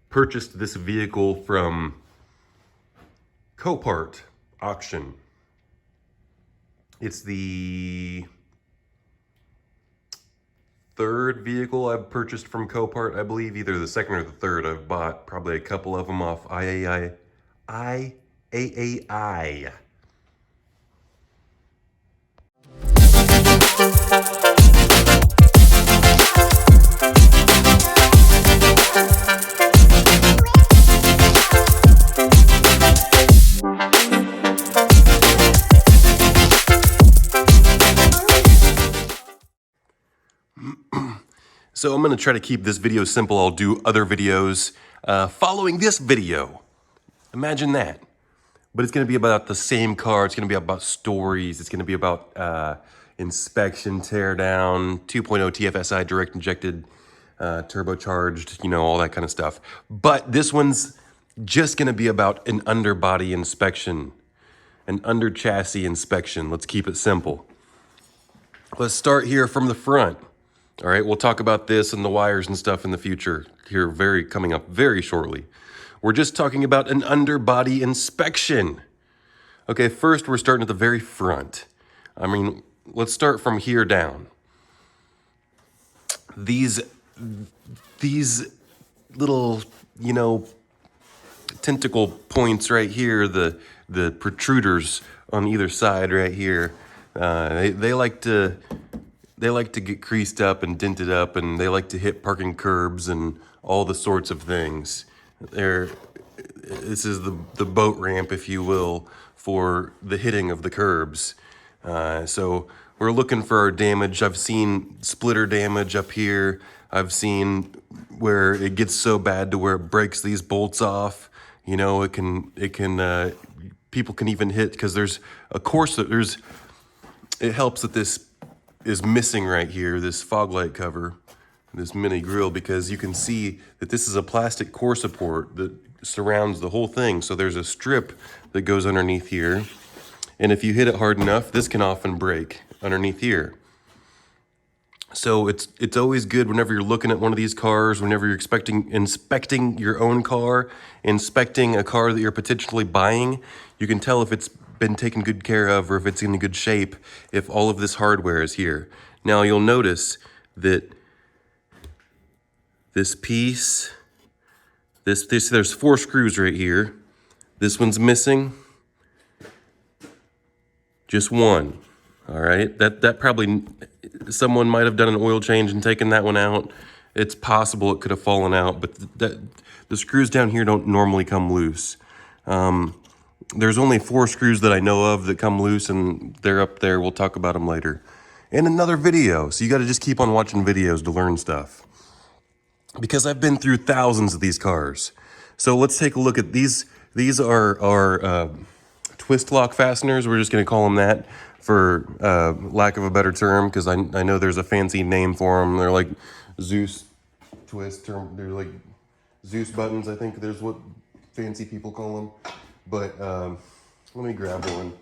purchased this vehicle from Copart auction. It's the third vehicle I've purchased from Copart, I believe, either the second or the third. I've bought probably a couple of them off IAI. So I'm going to try to keep this video simple. I'll do other videos following this video. Imagine that. But it's going to be about the same car. It's going to be about stories. It's going to be about inspection, teardown, 2.0 TFSI, direct injected, turbocharged, you know, all that kind of stuff. But this one's just going to be about an underbody inspection, an under chassis inspection. Let's keep it simple. Let's start here from the front. All right, we'll talk about this and the wires and stuff in the future here, coming up very shortly. We're just talking about an underbody inspection. Okay, first we're starting at the very front. I mean, let's start from here down. These little, you know, tentacle points right here, the protruders on either side right here, they like to get creased up and dented up, and they like to hit parking curbs and all the sorts of things. This is the boat ramp, if you will, for the hitting of the curbs. So we're looking for our damage. I've seen splitter damage up here. I've seen where it gets so bad to where it breaks these bolts off. You know, people can even hit, because there's a course that it helps that this is missing right here, this fog light cover, this mini grill, because you can see that this is a plastic core support that surrounds the whole thing. So there's a strip that goes underneath here, and if you hit it hard enough, this can often break underneath here. So it's always good whenever you're looking at one of these cars, whenever you're inspecting your own car, inspecting a car that you're potentially buying, you can tell if it's been taken good care of or if it's in good shape, if all of this hardware is here. Now you'll notice that this piece, there's 4 screws right here. This one's missing. Just one. All right, that probably, someone might have done an oil change and taken that one out. It's possible it could have fallen out, but the screws down here don't normally come loose. There's only 4 screws that I know of that come loose, and they're up there. We'll talk about them later in another video. So you got to just keep on watching videos to learn stuff, because I've been through thousands of these cars. So let's take a look at these. These are twist lock fasteners. We're just going to call them that for lack of a better term, because I know there's a fancy name for them. They're like Zeus twist, or they're like Zeus buttons. I think there's what fancy people call them. But let me grab one.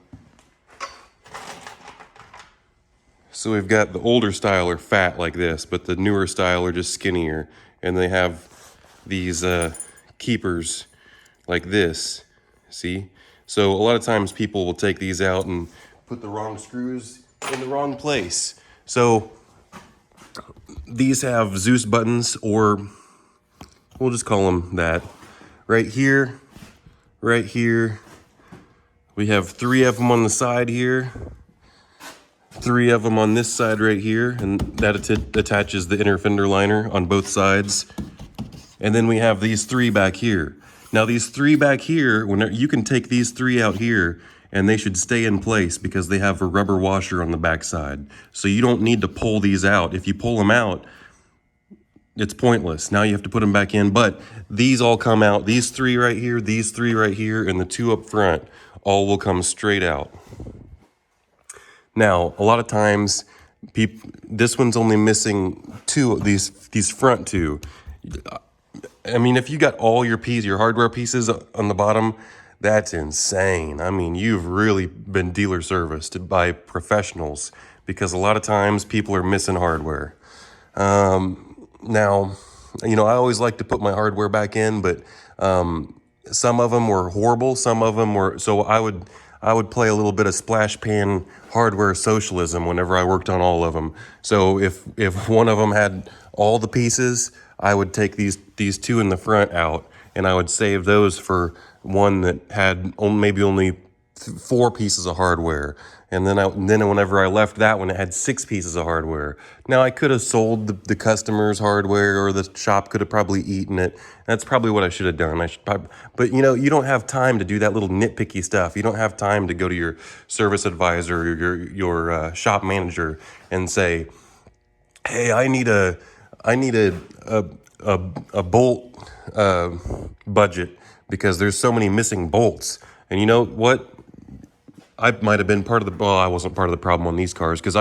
So we've got the older style are fat like this, but the newer style are just skinnier. And they have these keepers like this, see? So a lot of times people will take these out and put the wrong screws in the wrong place. So these have Zeus buttons, or we'll just call them that. Right here, we have 3 of them on the side here, 3 of them on this side right here, and that attaches the inner fender liner on both sides. And then we have these 3 back here. Now these 3 back here, you can take these 3 out here, and they should stay in place because they have a rubber washer on the back side. So you don't need to pull these out. If you pull them out, it's pointless. Now you have to put them back in, but these all come out. These 3 right here, these 3 right here, and the 2 up front all will come straight out. Now, a lot of times, this one's only missing 2 of these front 2. I mean, if you got all your hardware pieces on the bottom, that's insane. I mean, you've really been dealer serviced by professionals, because a lot of times people are missing hardware. Now, You know, I always like to put my hardware back in, but some of them were horrible. Some of them were, so I would play a little bit of splash pan hardware socialism whenever I worked on all of them. So if one of them had all the pieces, I would take these two in the front out, and I would save those for one that had maybe only 4 pieces of hardware. And then whenever I left that one, it had 6 pieces of hardware. Now I could have sold the customer's hardware, or the shop could have probably eaten it. That's probably what I should have done. But you know, you don't have time to do that little nitpicky stuff. You don't have time to go to your service advisor or your shop manager and say, "Hey, I need a bolt budget because there's so many missing bolts." And you know what? I might have been part of the, well, I wasn't part of the problem on these cars because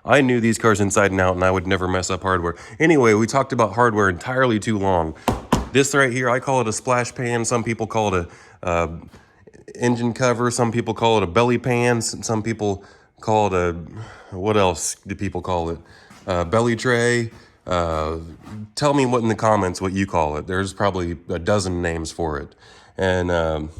I knew these cars inside and out, and I would never mess up hardware. Anyway, we talked about hardware entirely too long. This right here, I call it a splash pan. Some people call it a engine cover. Some people call it a belly pan. Some people call it a, what else do people call it? Belly tray. Tell me what in the comments what you call it. There's probably a dozen names for it. And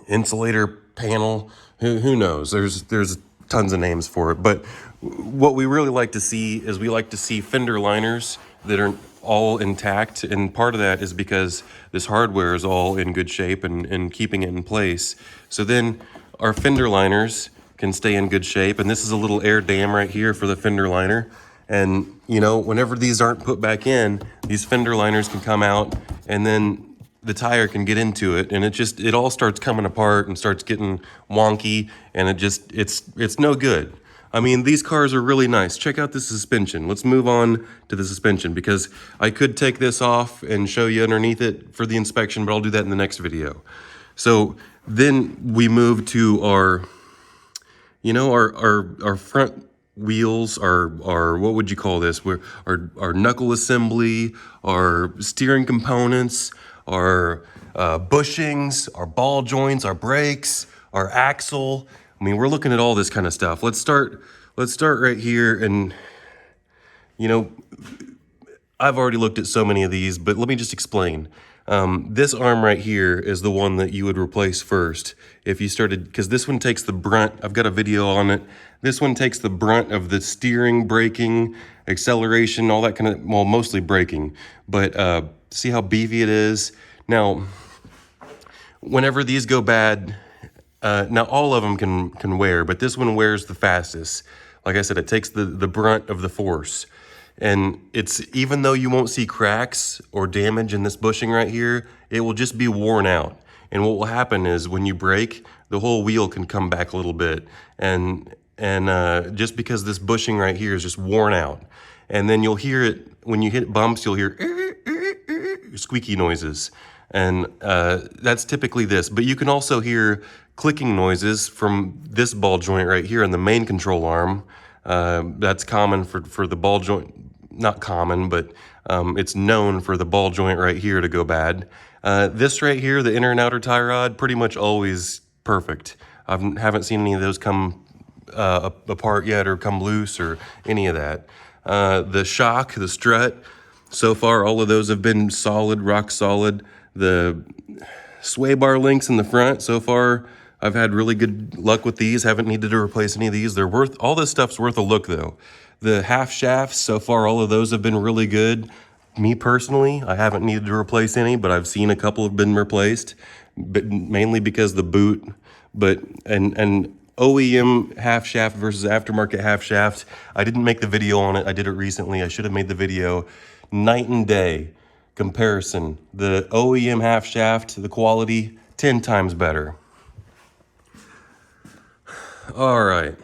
insulator panel. Who knows? There's tons of names for it. But what we really like to see is we like to see fender liners that are all intact. And part of that is because this hardware is all in good shape and keeping it in place. So then our fender liners can stay in good shape. And this is a little air dam right here for the fender liner. And, you know, whenever these aren't put back in, these fender liners can come out, and then the tire can get into it, and it all starts coming apart and starts getting wonky, and it's no good. I mean, these cars are really nice. Check out the suspension. Let's move on to the suspension, because I could take this off and show you underneath it for the inspection, but I'll do that in the next video. So then we move to our, you know, our front wheels, our what would you call this? Our knuckle assembly, our steering components, our bushings, our ball joints, our brakes, our axle. I mean, we're looking at all this kind of stuff. Let's start right here. And, you know, I've already looked at so many of these, but let me just explain. This arm right here is the one that you would replace first if you started, because this one takes the brunt. I've got a video on it. This one takes the brunt of the steering, braking, acceleration, all that kind of, well, mostly braking. But see how beefy it is? Now, whenever these go bad, now all of them can wear, but this one wears the fastest. Like I said, it takes the brunt of the force. And it's, even though you won't see cracks or damage in this bushing right here, it will just be worn out. And what will happen is when you brake, the whole wheel can come back a little bit. And just because this bushing right here is just worn out. And then you'll hear it, when you hit bumps, you'll hear squeaky noises. And that's typically this. But you can also hear clicking noises from this ball joint right here in the main control arm. That's common for the ball joint, not common, but it's known for the ball joint right here to go bad. This right here, the inner and outer tie rod, pretty much always perfect. I haven't seen any of those come apart yet or come loose or any of that. The shock, the strut, so far all of those have been solid, rock solid. The sway bar links in the front, so far I've had really good luck with these. Haven't needed to replace any of these. They're worth, all this stuff's worth a look though. The half shafts, so far all of those have been really good. Me personally, I haven't needed to replace any, but I've seen a couple have been replaced, but mainly because the boot. But and OEM half shaft versus aftermarket half shaft, I didn't make the video on it. I did it recently. I should have made the video. Night and day comparison. The OEM half shaft, the quality, 10 times better. All right,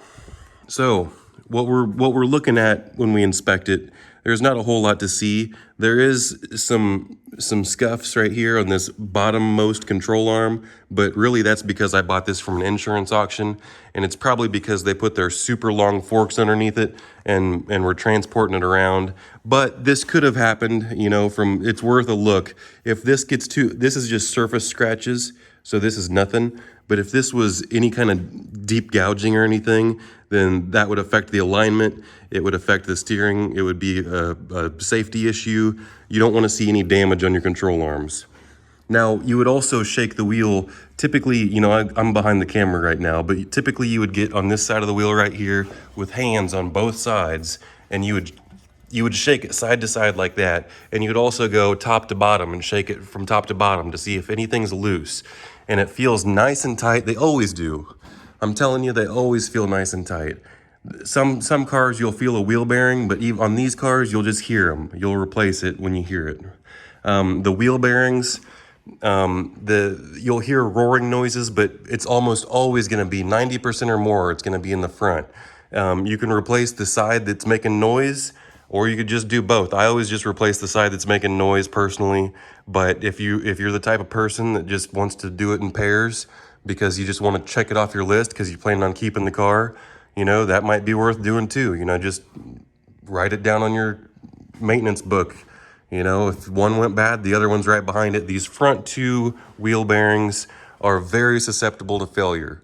so what we're looking at when we inspect it, there's not a whole lot to see. There is some scuffs right here on this bottommost control arm, but really that's because I bought this from an insurance auction, and it's probably because they put their super long forks underneath it and were transporting it around. But this could have happened, you know, it's worth a look. If this gets this is just surface scratches. So this is nothing. But if this was any kind of deep gouging or anything, then that would affect the alignment. It would affect the steering. It would be a safety issue. You don't want to see any damage on your control arms. Now, you would also shake the wheel. Typically, you know, I'm behind the camera right now, but typically you would get on this side of the wheel right here with hands on both sides, and you would shake it side to side like that, and you would also go top to bottom and shake it from top to bottom to see if anything's loose. And it feels nice and tight. They always do. I'm telling you, they always feel nice and tight. Some cars you'll feel a wheel bearing, but even on these cars you'll just hear them. You'll replace it when you hear it. The wheel bearings, you'll hear roaring noises, but it's almost always going to be 90% or more. It's going to be in the front. You can replace the side that's making noise, or you could just do both. I always just replace the side that's making noise personally. But if you're the type of person that just wants to do it in pairs because you just want to check it off your list because you're planning on keeping the car, you know, that might be worth doing too. You know, just write it down on your maintenance book. You know, if one went bad, the other one's right behind it. These front two wheel bearings are very susceptible to failure.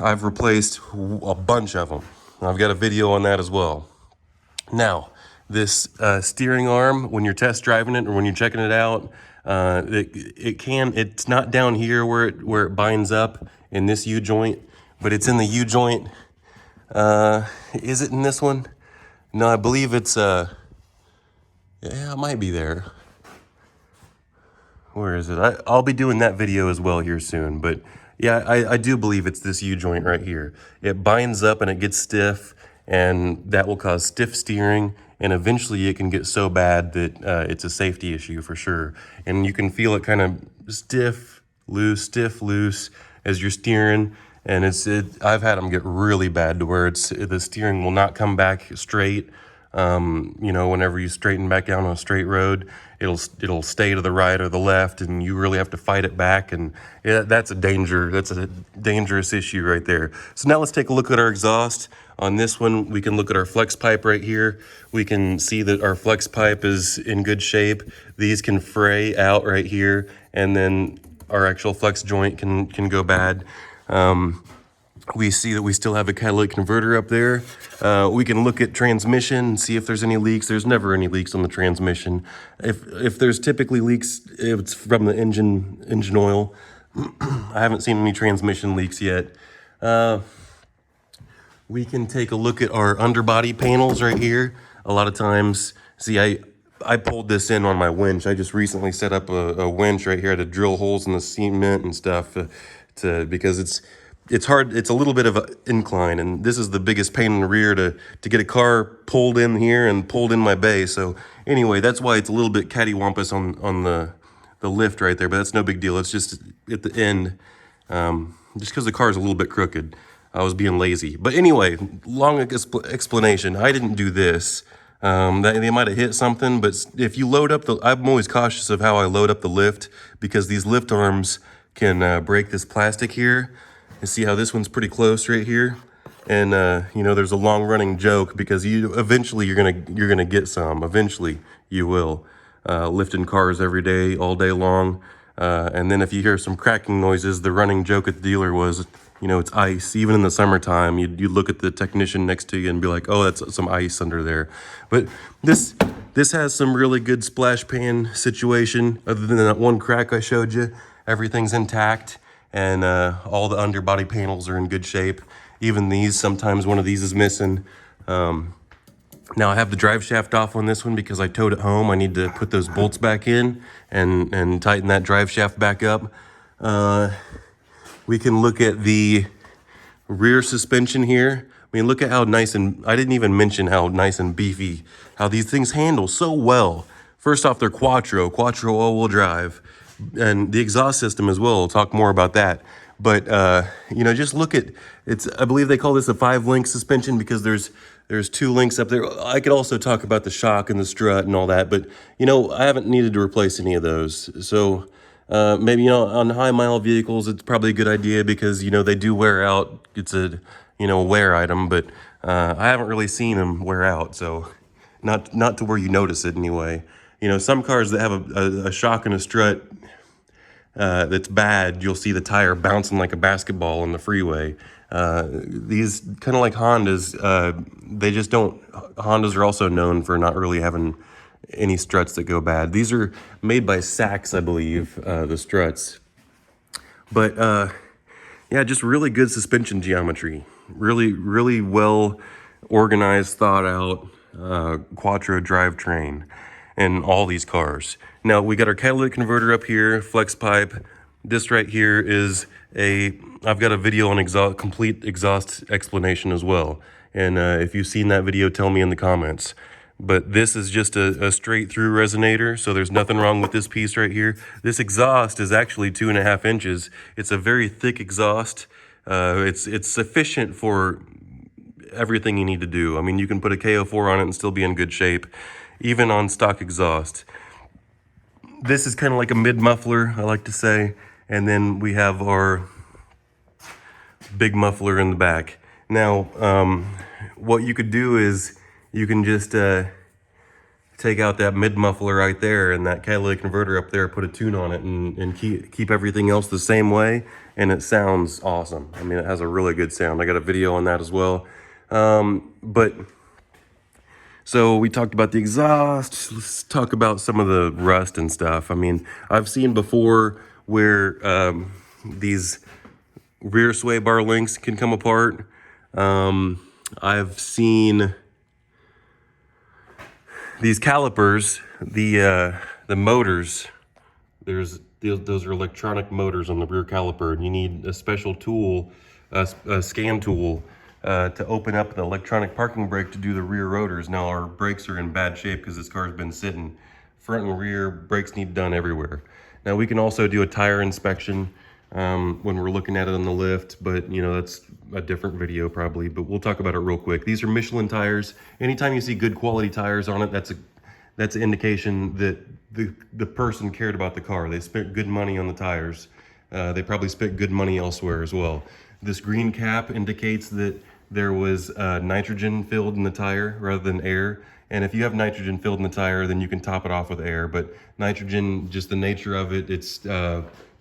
I've replaced a bunch of them. I've got a video on that as well. Now, this steering arm, when you're test driving it or when you're checking it out, it's not down here where it binds up in this U-joint, but it's in the U-joint. Is it in this one? No, I believe it's, yeah, it might be there. Where is it? I'll be doing that video as well here soon, but yeah, I do believe it's this U-joint right here. It binds up and it gets stiff, and that will cause stiff steering, and eventually it can get so bad that it's a safety issue for sure. And you can feel it kind of stiff, loose as you're steering, and I've had them get really bad to where the steering will not come back straight. You know, whenever you straighten back down on a straight road, it'll stay to the right or the left, and you really have to fight it back. And yeah, that's a dangerous issue right there. So now let's take a look at our exhaust. On this one, we can look at our flex pipe right here. We can see that our flex pipe is in good shape. These can fray out right here, and then our actual flex joint can go bad. We see that we still have a catalytic converter up there. We can look at transmission and see if there's any leaks. There's never any leaks on the transmission. If there's typically leaks, it's from the engine oil. I haven't seen any transmission leaks yet. We can take a look at our underbody panels right here. A lot of times, see, I pulled this in on my winch. I just recently set up a winch right here to drill holes in the cement and stuff because it's hard. It's a little bit of an incline, and this is the biggest pain in the rear to get a car pulled in here and pulled in my bay. So anyway, that's why it's a little bit cattywampus on the lift right there, but that's no big deal. It's just at the end, just because the car is a little bit crooked. I was being lazy. But anyway, long explanation. I didn't do this. They might have hit something, but if you load up I'm always cautious of how I load up the lift, because these lift arms can break this plastic here. You see how this one's pretty close right here? And you know, there's a long running joke because eventually you're gonna get some. Eventually you will. Lifting cars every day, all day long. And then if you hear some cracking noises, the running joke at the dealer was, you know, it's ice. Even in the summertime, you look at the technician next to you and be like, oh, that's some ice under there. But this has some really good splash pan situation. Other than that one crack I showed you, everything's intact, and all the underbody panels are in good shape. Even these, sometimes one of these is missing. Now I have the drive shaft off on this one because I towed it home. I need to put those bolts back in and tighten that drive shaft back up. We can look at the rear suspension here. I mean, look at how nice, and I didn't even mention how nice and beefy, how these things handle so well. First off, they're Quattro all-wheel drive, and the exhaust system as well. We'll talk more about that. But, you know, just look at, I believe they call this a 5-link suspension because there's 2 links up there. I could also talk about the shock and the strut and all that, but, you know, I haven't needed to replace any of those. So maybe, you know, on high mile vehicles, it's probably a good idea because, you know, they do wear out. It's a, you know, wear item, but I haven't really seen them wear out. So not to where you notice it anyway. You know, some cars that have a shock and a strut, that's bad, you'll see the tire bouncing like a basketball on the freeway. These kind of like Hondas, they just don't. Hondas are also known for not really having any struts that go bad. These are made by Saks, I believe, the struts. But yeah, just really good suspension geometry. Really, really well organized, thought out Quattro drivetrain in all these cars. Now we got our catalytic converter up here, flex pipe. This right here is I've got a video on complete exhaust explanation as well. And if you've seen that video, tell me in the comments. But this is just a straight through resonator, so there's nothing wrong with this piece right here. This exhaust is actually 2.5 inches. It's a very thick exhaust. It's sufficient for everything you need to do. I mean, you can put a KO4 on it and still be in good shape, even on stock exhaust. This is kind of like a mid muffler, I like to say. And then we have our big muffler in the back. Now, what you could do is you can just take out that mid muffler right there and that catalytic converter up there, put a tune on it, and keep everything else the same way, and it sounds awesome. I mean, it has a really good sound. I got a video on that as well. So we talked about the exhaust. Let's talk about some of the rust and stuff. I mean, I've seen before where these rear sway bar links can come apart. I've seen these calipers, the motors. Those are electronic motors on the rear caliper, and you need a special tool, a scan tool, to open up the electronic parking brake to do the rear rotors. Now our brakes are in bad shape because this car's been sitting. Front and rear brakes need done everywhere. Now we can also do a tire inspection when we're looking at it on the lift, but you know, that's a different video probably, but we'll talk about it real quick. These are Michelin tires. Anytime you see good quality tires on it, that's an indication that the person cared about the car. They spent good money on the tires. They probably spent good money elsewhere as well. This green cap indicates that there was nitrogen filled in the tire rather than air. And if you have nitrogen filled in the tire, then you can top it off with air. But nitrogen, just the nature of it, it's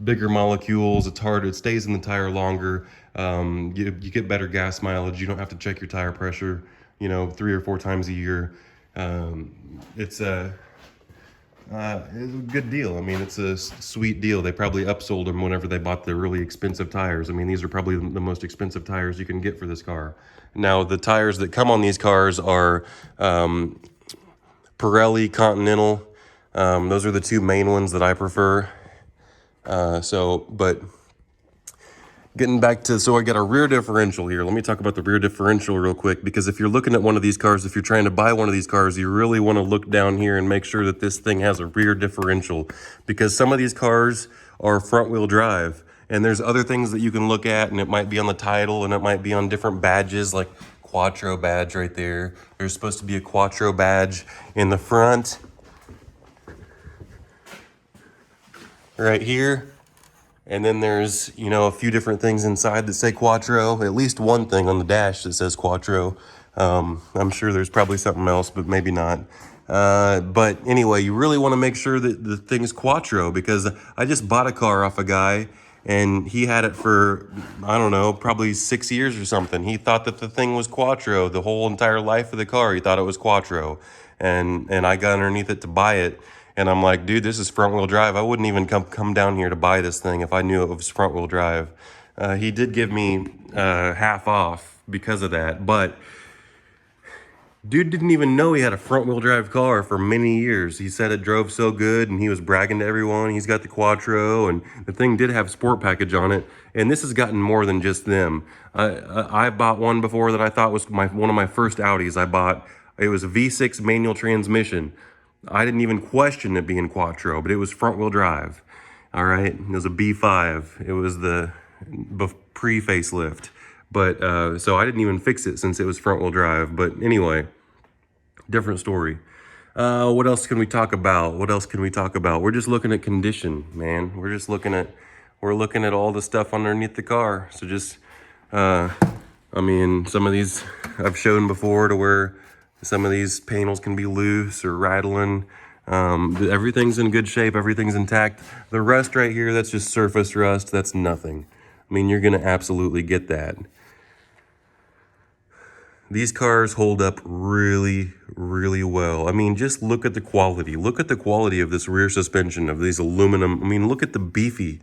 bigger molecules, it's hard, it stays in the tire longer. You get better gas mileage. You don't have to check your tire pressure, 3 or 4 times a year. It's a good deal. I mean, it's a sweet deal. They probably upsold them whenever they bought the really expensive tires. I mean, these are probably the most expensive tires you can get for this car. Now, the tires that come on these cars are Pirelli, Continental. Those are the 2 main ones that I prefer. But getting back to, so I got a rear differential here. Let me talk about the rear differential real quick, because if you're looking at one of these cars, if you're trying to buy one of these cars, you really want to look down here and make sure that this thing has a rear differential, because some of these cars are front wheel drive, and there's other things that you can look at, and it might be on the title, and it might be on different badges, like Quattro badge right there. There's supposed to be a Quattro badge in the front right here. And then there's, a few different things inside that say Quattro, at least one thing on the dash that says Quattro. I'm sure there's probably something else, but maybe not. But anyway, you really want to make sure that the thing is Quattro, because I just bought a car off a guy and he had it for, I don't know, probably 6 years or something. He thought that the thing was Quattro the whole entire life of the car. He thought it was Quattro. And I got underneath it to buy it. And I'm like, dude, this is front wheel drive. I wouldn't even come down here to buy this thing if I knew it was front wheel drive. He did give me half off because of that, but dude didn't even know he had a front wheel drive car for many years. He said it drove so good, and he was bragging to everyone. He's got the Quattro, and the thing did have sport package on it. And this has gotten more than just them. I bought one before that I thought was one of my first Audis I bought. It was a V6 manual transmission. I didn't even question it being Quattro, but it was front wheel drive. All right, it was a B5. It was the pre-facelift. But so I didn't even fix it since it was front wheel drive. But anyway, different story. What else can we talk about? We're just looking at condition, man. We're looking at all the stuff underneath the car. So just, some of these I've shown before, to where some of these panels can be loose or rattling. Everything's in good shape, everything's intact. The rust right here, that's just surface rust, that's nothing. I mean, you're gonna absolutely get that. These cars hold up really, really well. I mean, just look at the quality. Look at the quality of this rear suspension, of these aluminum. I mean, look at the beefy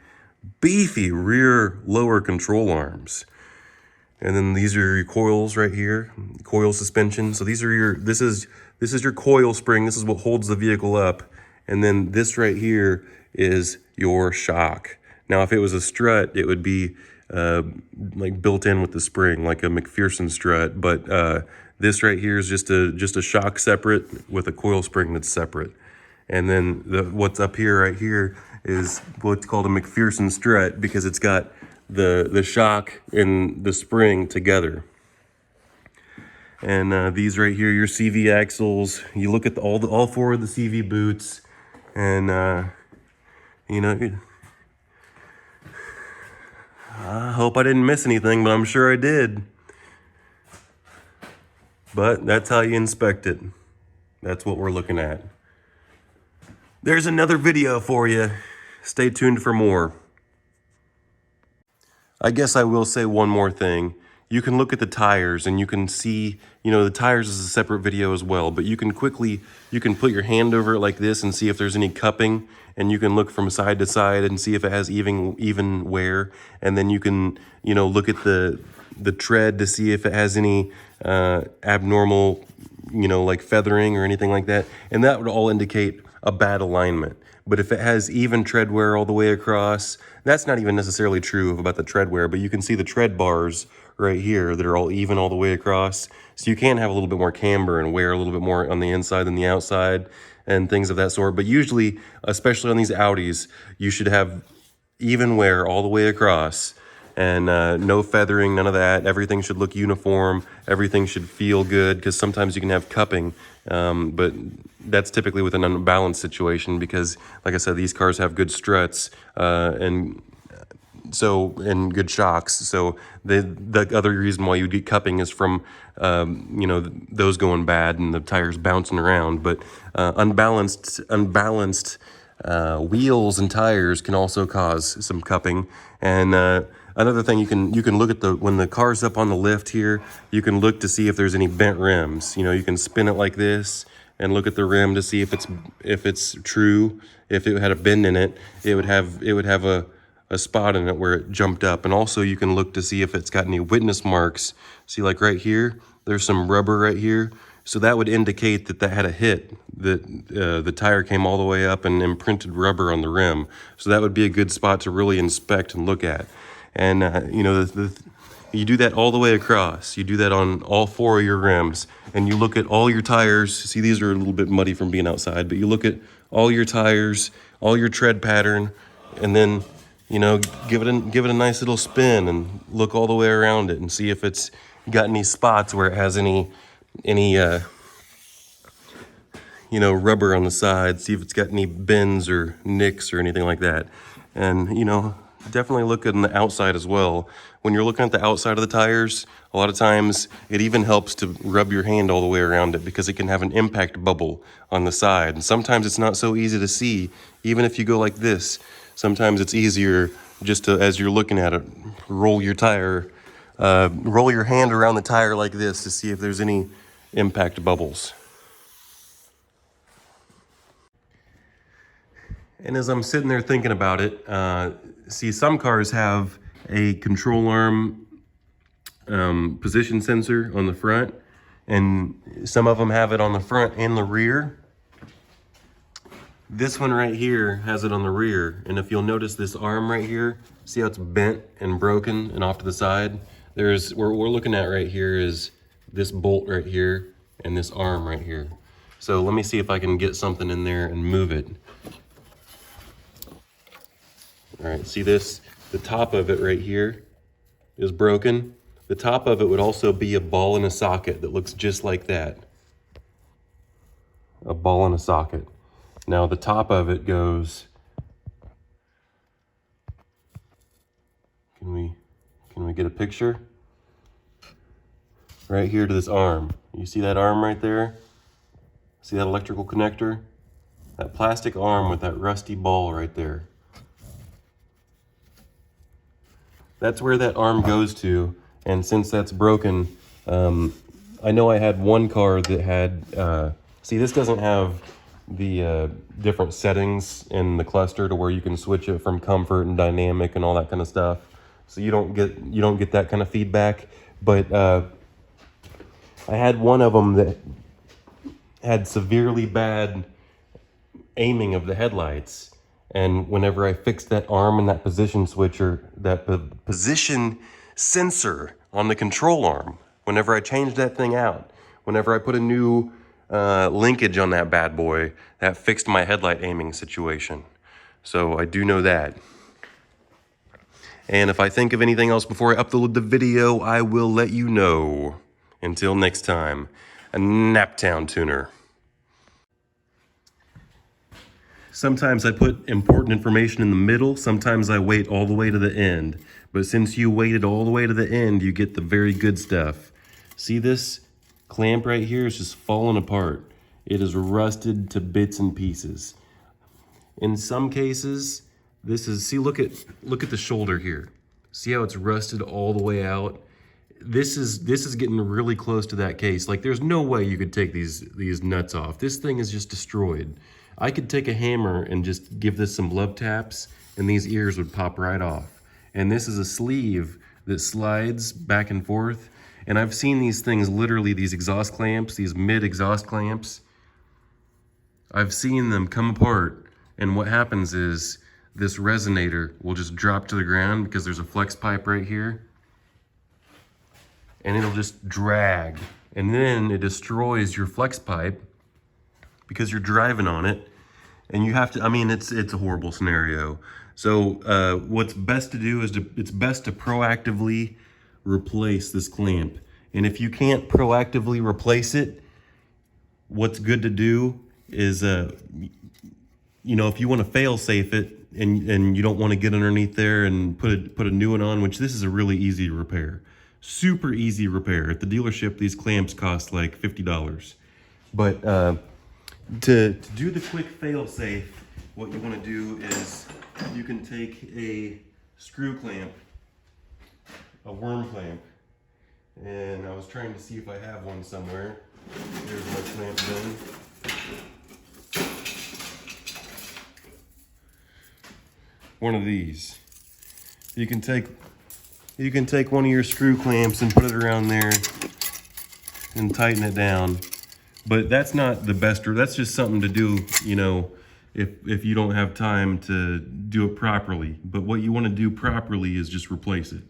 rear lower control arms. And then these are your coils right here, coil suspension. So these are your, this is your coil spring. This is what holds the vehicle up. And then this right here is your shock. Now, if it was a strut, it would be like built in with the spring, like a McPherson strut. But this right here is just a shock separate with a coil spring that's separate. And then what's up here right here is what's called a McPherson strut, because it's got the shock and the spring together. And these right here, your CV axles. You look at all four of the CV boots, and you know, I hope I didn't miss anything, but I'm sure I did. But that's how you inspect it. That's what we're looking at. There's another video for you. Stay tuned for more. I guess I will say one more thing. You can look at the tires and you can see, you know, the tires is a separate video as well, but you can put your hand over it like this and see if there's any cupping, and you can look from side to side and see if it has even wear. And then you can, you know, look at the tread to see if it has any abnormal, you know, like feathering or anything like that. And that would all indicate a bad alignment. But if it has even tread wear all the way across, that's not even necessarily true about the tread wear, but you can see the tread bars right here that are all even all the way across. So you can have a little bit more camber and wear a little bit more on the inside than the outside and things of that sort. But usually, especially on these Audis, you should have even wear all the way across, and no feathering, none of that. Everything should look uniform. Everything should feel good, because sometimes you can have cupping, but that's typically with an unbalanced situation, because, like I said, these cars have good struts and good shocks. So the other reason why you get cupping is from you know, those going bad and the tires bouncing around. But unbalanced wheels and tires can also cause some cupping. And another thing, you can look at when the car's up on the lift here, you can look to see if there's any bent rims. You know, you can spin it like this and look at the rim to see if it's true. If it had a bend in it, it would have a spot in it where it jumped up. And also you can look to see if it's got any witness marks. See, like right here, there's some rubber right here. So that would indicate that had a hit, that the tire came all the way up and imprinted rubber on the rim. So that would be a good spot to really inspect and look at. And you know, you do that all the way across. You do that on all four of your rims, and you look at all your tires. See, these are a little bit muddy from being outside, but you look at all your tires, all your tread pattern, and then, you know, give it a nice little spin and look all the way around it and see if it's got any spots where it has any you know, rubber on the side. See if it's got any bends or nicks or anything like that. And, you know, definitely look on the outside as well. When you're looking at the outside of the tires, a lot of times it even helps to rub your hand all the way around it, because it can have an impact bubble on the side. And sometimes it's not so easy to see, even if you go like this. Sometimes it's easier just to, as you're looking at it, roll your hand around the tire like this to see if there's any impact bubbles. And as I'm sitting there thinking about it, see, some cars have a control arm position sensor on the front, and some of them have it on the front and the rear. This one right here has it on the rear, and if you'll notice this arm right here, see how it's bent and broken and off to the side? What we're looking at right here is this bolt right here and this arm right here. So let me see if I can get something in there and move it. All right, see this? The top of it right here is broken. The top of it would also be a ball in a socket that looks just like that. A ball in a socket. Now the top of it goes, can we get a picture? Right here to this arm. You see that arm right there? See that electrical connector? That plastic arm with that rusty ball right there. That's where that arm goes to, and since that's broken, I know I had one car that had, see, this doesn't have the different settings in the cluster to where you can switch it from comfort and dynamic and all that kind of stuff. So you don't get that kind of feedback. But I had one of them that had severely bad aiming of the headlights, and whenever I fixed that arm and that position switcher, that position sensor on the control arm, whenever I changed that thing out, whenever I put a new linkage on that bad boy, that fixed my headlight aiming situation. So I do know that. And if I think of anything else before I upload the video, I will let you know. Until next time, a Naptown tuner. Sometimes I put important information in the middle, sometimes I wait all the way to the end. But since you waited all the way to the end, you get the very good stuff. See this clamp right here is just falling apart. It is rusted to bits and pieces. In some cases, this is, see, look at the shoulder here. See how it's rusted all the way out? This is getting really close to that case. Like, there's no way you could take these nuts off. This thing is just destroyed. I could take a hammer and just give this some love taps and these ears would pop right off. And this is a sleeve that slides back and forth. And I've seen these things, literally these exhaust clamps, these mid exhaust clamps. I've seen them come apart, and what happens is this resonator will just drop to the ground because there's a flex pipe right here. And it'll just drag. And then it destroys your flex pipe because you're driving on it. And you have to, I mean, it's a horrible scenario. So what's best to do is it's best to proactively replace this clamp. And if you can't proactively replace it, what's good to do is, you know, if you want to fail safe it and you don't want to get underneath there and put a new one on, which this is a really easy repair. Super easy repair. At the dealership, these clamps cost like $50. But to do the quick fail safe, what you want to do is you can take a screw clamp, a worm clamp, and I was trying to see if I have one somewhere. There's my clamp gun. One of these. You can take one of your screw clamps and put it around there and tighten it down. But that's not the best, or that's just something to do, you know, if you don't have time to do it properly. But what you want to do properly is just replace it.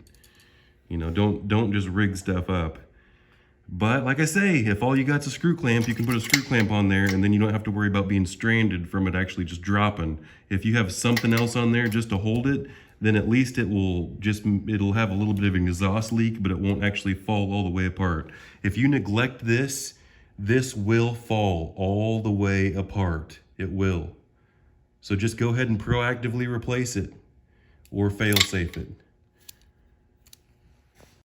You know, don't just rig stuff up. But like I say, if all you got's a screw clamp, you can put a screw clamp on there and then you don't have to worry about being stranded from it actually just dropping. If you have something else on there just to hold it, then at least it'll have a little bit of an exhaust leak, but it won't actually fall all the way apart. If you neglect this will fall all the way apart. It will. So just go ahead and proactively replace it or fail safe it.